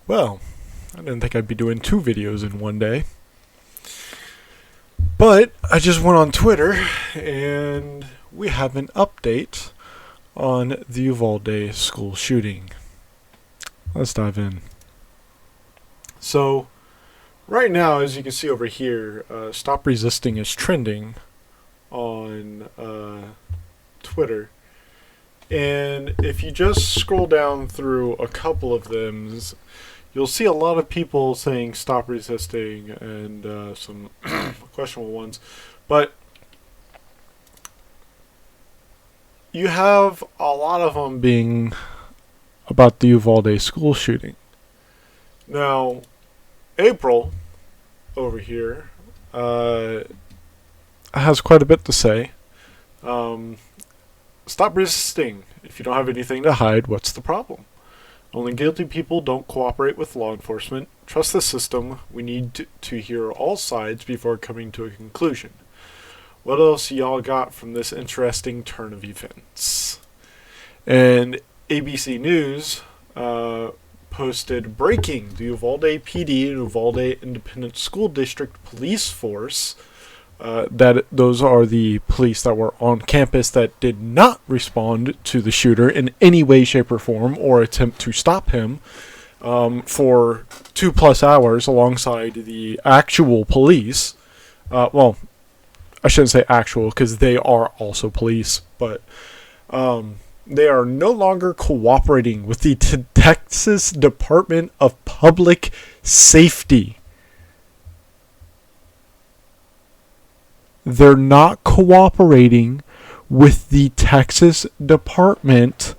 Well, I didn't think I'd be doing 2 videos in one day. But I just went on Twitter and we have an update on the Uvalde school shooting. Let's dive in. So, right now, as you can see over here, Stop Resisting is trending on Twitter. And if you just scroll down through a couple of them, you'll see a lot of people saying stop resisting and some questionable ones. But you have a lot of them being about the Uvalde school shooting. Now, April over here has quite a bit to say. Stop resisting. If you don't have anything to hide, what's the problem? Only guilty people don't cooperate with law enforcement. Trust the system. We need to hear all sides before coming to a conclusion. What else y'all got from this interesting turn of events? And ABC News posted breaking: the Uvalde PD and Uvalde Independent School District Police Force, that those are the police that were on campus that did not respond to the shooter in any way, shape, or form or attempt to stop him for 2+ hours alongside the actual police. Well, I shouldn't say actual because they are also police, but they are no longer cooperating with the Texas Department of Public Safety. They're not cooperating with the Texas Department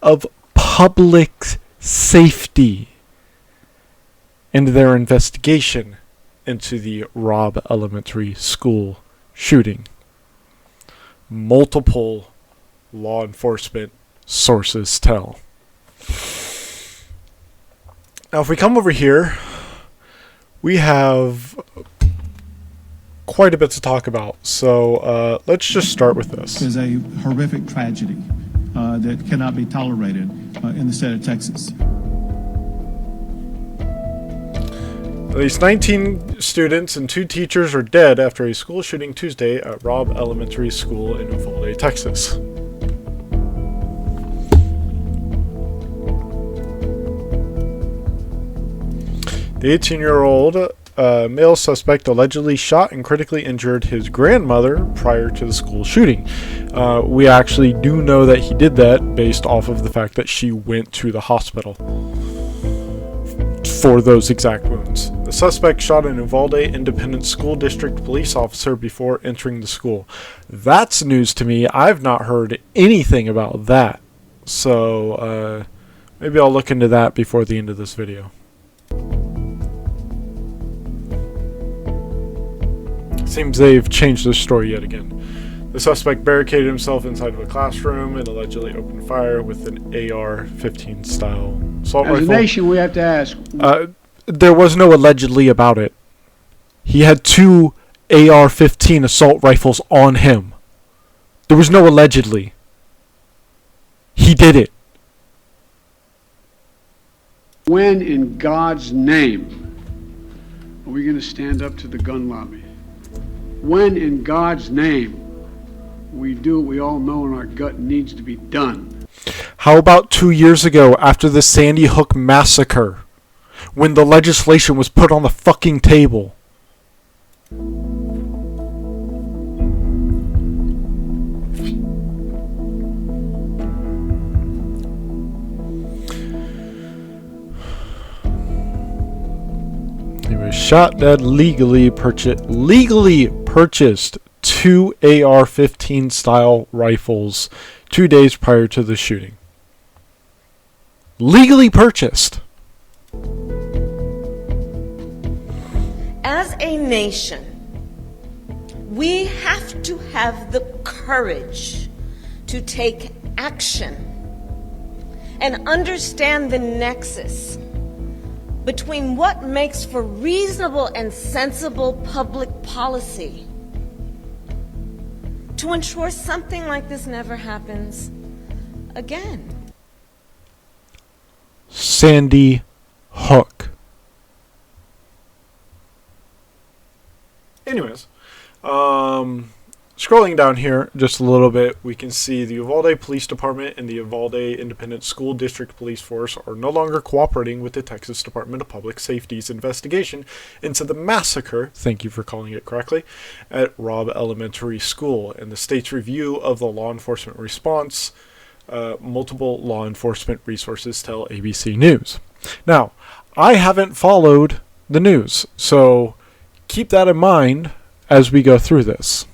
of Public Safety and their investigation into the Robb Elementary School shooting. Multiple law enforcement sources tell. Now, if we come over here, we have quite a bit to talk about. So let's just start with this. Is a horrific tragedy that cannot be tolerated in the state of Texas. At least 19 students and 2 teachers are dead after a school shooting Tuesday at Robb Elementary School in Uvalde, Texas. The 18-year-old male suspect allegedly shot and critically injured his grandmother prior to the school shooting. We actually do know that he did that based off of the fact that she went to the hospital for those exact wounds. The suspect shot an Uvalde Independent School District police officer before entering the school. That's news to me. I've not heard anything about that. So maybe I'll look into that before the end of this video. Seems they've changed the story yet again. The suspect barricaded himself inside of a classroom and allegedly opened fire with an AR-15 style assault rifle. As a nation, we have to ask. There was no allegedly about it. He had 2 AR-15 assault rifles on him. There was no allegedly. He did it. When in God's name are we going to stand up to the gun lobby? When in God's name we do what we all know in our gut needs to be done? How about 2 years ago after the Sandy Hook massacre, when the legislation was put on the fucking table? He was shot dead, legally purchased 2 AR-15 style rifles 2 days prior to the shooting. Legally purchased. As a nation, we have to have the courage to take action and understand the nexus between what makes for reasonable and sensible public policy to ensure something like this never happens again. Sandy Hook. Anyways, scrolling down here just a little bit, we can see the Uvalde Police Department and the Uvalde Independent School District Police Force are no longer cooperating with the Texas Department of Public Safety's investigation into the massacre, thank you for calling it correctly, at Robb Elementary School, and the state's review of the law enforcement response. Multiple law enforcement resources tell ABC News. Now, I haven't followed the news, so keep that in mind as we go through this.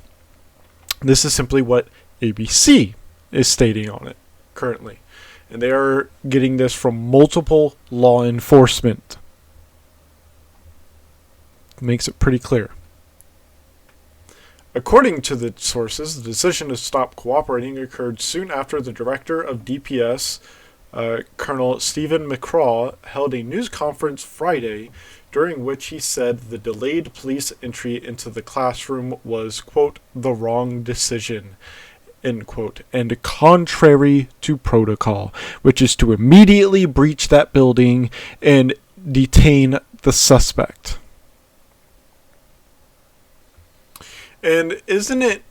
This is simply what ABC is stating on it currently. And they are getting this from multiple law enforcement. Makes it pretty clear. According to the sources, the decision to stop cooperating occurred soon after the director of DPS, Colonel Stephen McCraw, held a news conference Friday during which he said the delayed police entry into the classroom was, quote, the wrong decision, end quote, and contrary to protocol, which is to immediately breach that building and detain the suspect. And isn't it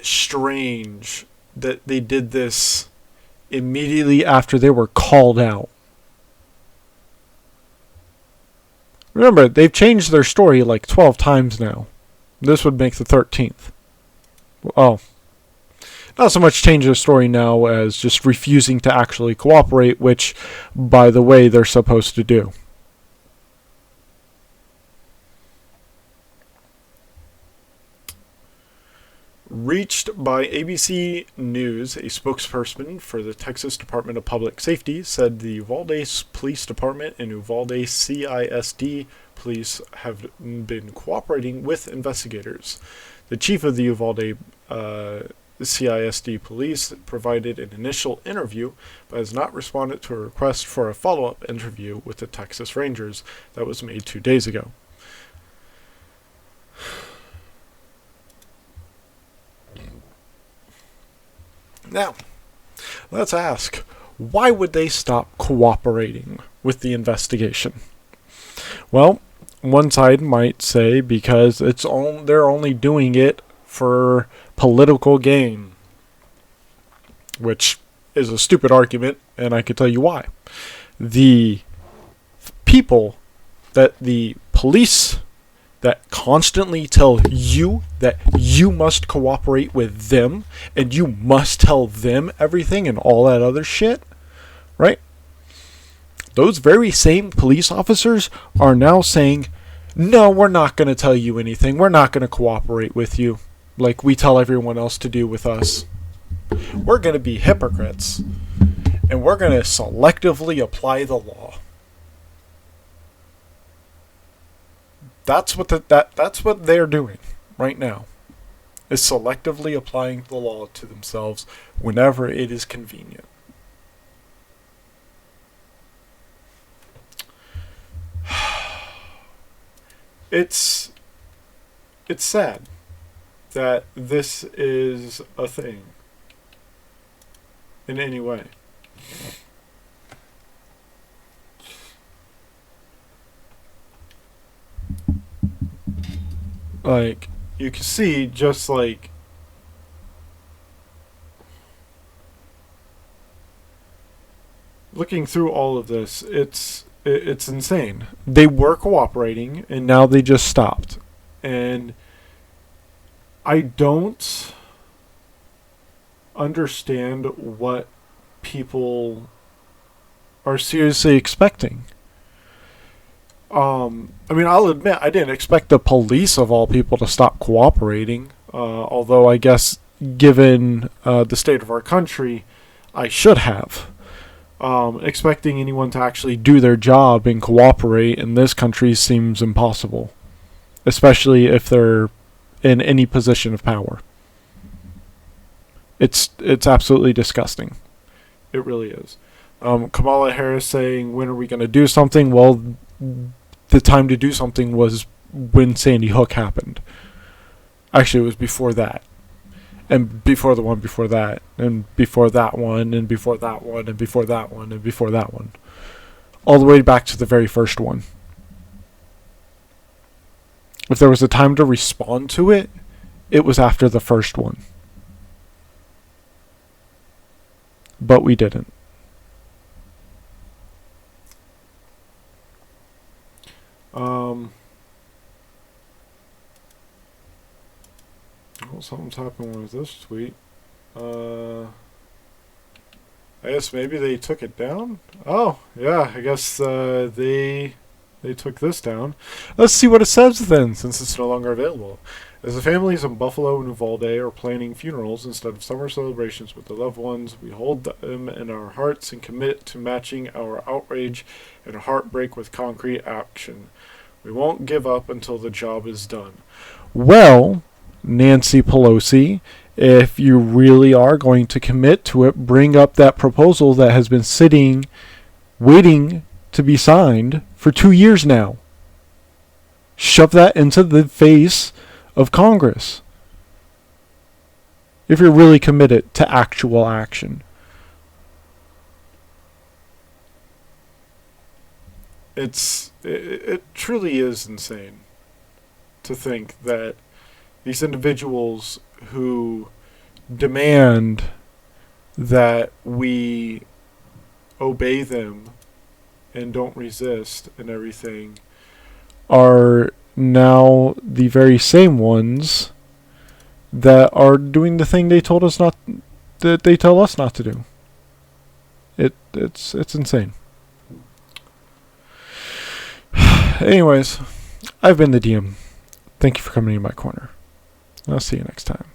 strange that they did this immediately after they were called out? Remember, they've changed their story like 12 times now. This would make the 13th. Oh. Not so much change their story now as just refusing to actually cooperate, which, by the way, they're supposed to do. Reached by ABC News, a spokesperson for the Texas Department of Public Safety said the Uvalde Police Department and Uvalde CISD police have been cooperating with investigators. The chief of the Uvalde CISD police provided an initial interview, but has not responded to a request for a follow-up interview with the Texas Rangers that was made 2 days ago. Now, let's ask, why would they stop cooperating with the investigation? Well, one side might say because they're only doing it for political gain, which is a stupid argument, and I can tell you why. The people that the police that constantly tell you that you must cooperate with them and you must tell them everything and all that other shit, right? Those very same police officers are now saying, no, we're not going to tell you anything. We're not going to cooperate with you like we tell everyone else to do with us. We're going to be hypocrites and we're going to selectively apply the law. That's what that's what they're doing right now, is selectively applying the law to themselves whenever it is convenient. It's sad that this is a thing in any way. Like, you can see just like looking through all of this, it's insane. They were cooperating and now they just stopped. And I don't understand what people are seriously expecting. I mean, I'll admit, I didn't expect the police of all people to stop cooperating. Although I guess, given the state of our country, I should have. Expecting anyone to actually do their job and cooperate in this country seems impossible. Especially if they're in any position of power. It's absolutely disgusting. It really is. Kamala Harris saying, when are we going to do something? Well, the time to do something was when Sandy Hook happened. Actually, it was before that. And before the one before that. And before that one. And before that one. And before that one. And before that one. all the way back to the very first one. If there was a time to respond to it, it was after the first one. But we didn't. Well, something's happening with this tweet. I guess maybe they took it down? Oh, yeah, I guess they took this down. Let's see what it says then, since it's no longer available. As the families in Buffalo and Uvalde are planning funerals instead of summer celebrations with their loved ones, we hold them in our hearts and commit to matching our outrage and heartbreak with concrete action. We won't give up until the job is done. Well, Nancy Pelosi, if you really are going to commit to it, bring up that proposal that has been sitting, waiting to be signed for 2 years now. Shove that into the face of Congress. If you're really committed to actual action. It truly is insane to think that these individuals who demand that we obey them and don't resist and everything are now the very same ones that are doing the thing they told us not, that they tell us not to do. It's insane. Anyways, I've been the DM. Thank you for coming in my corner. I'll see you next time.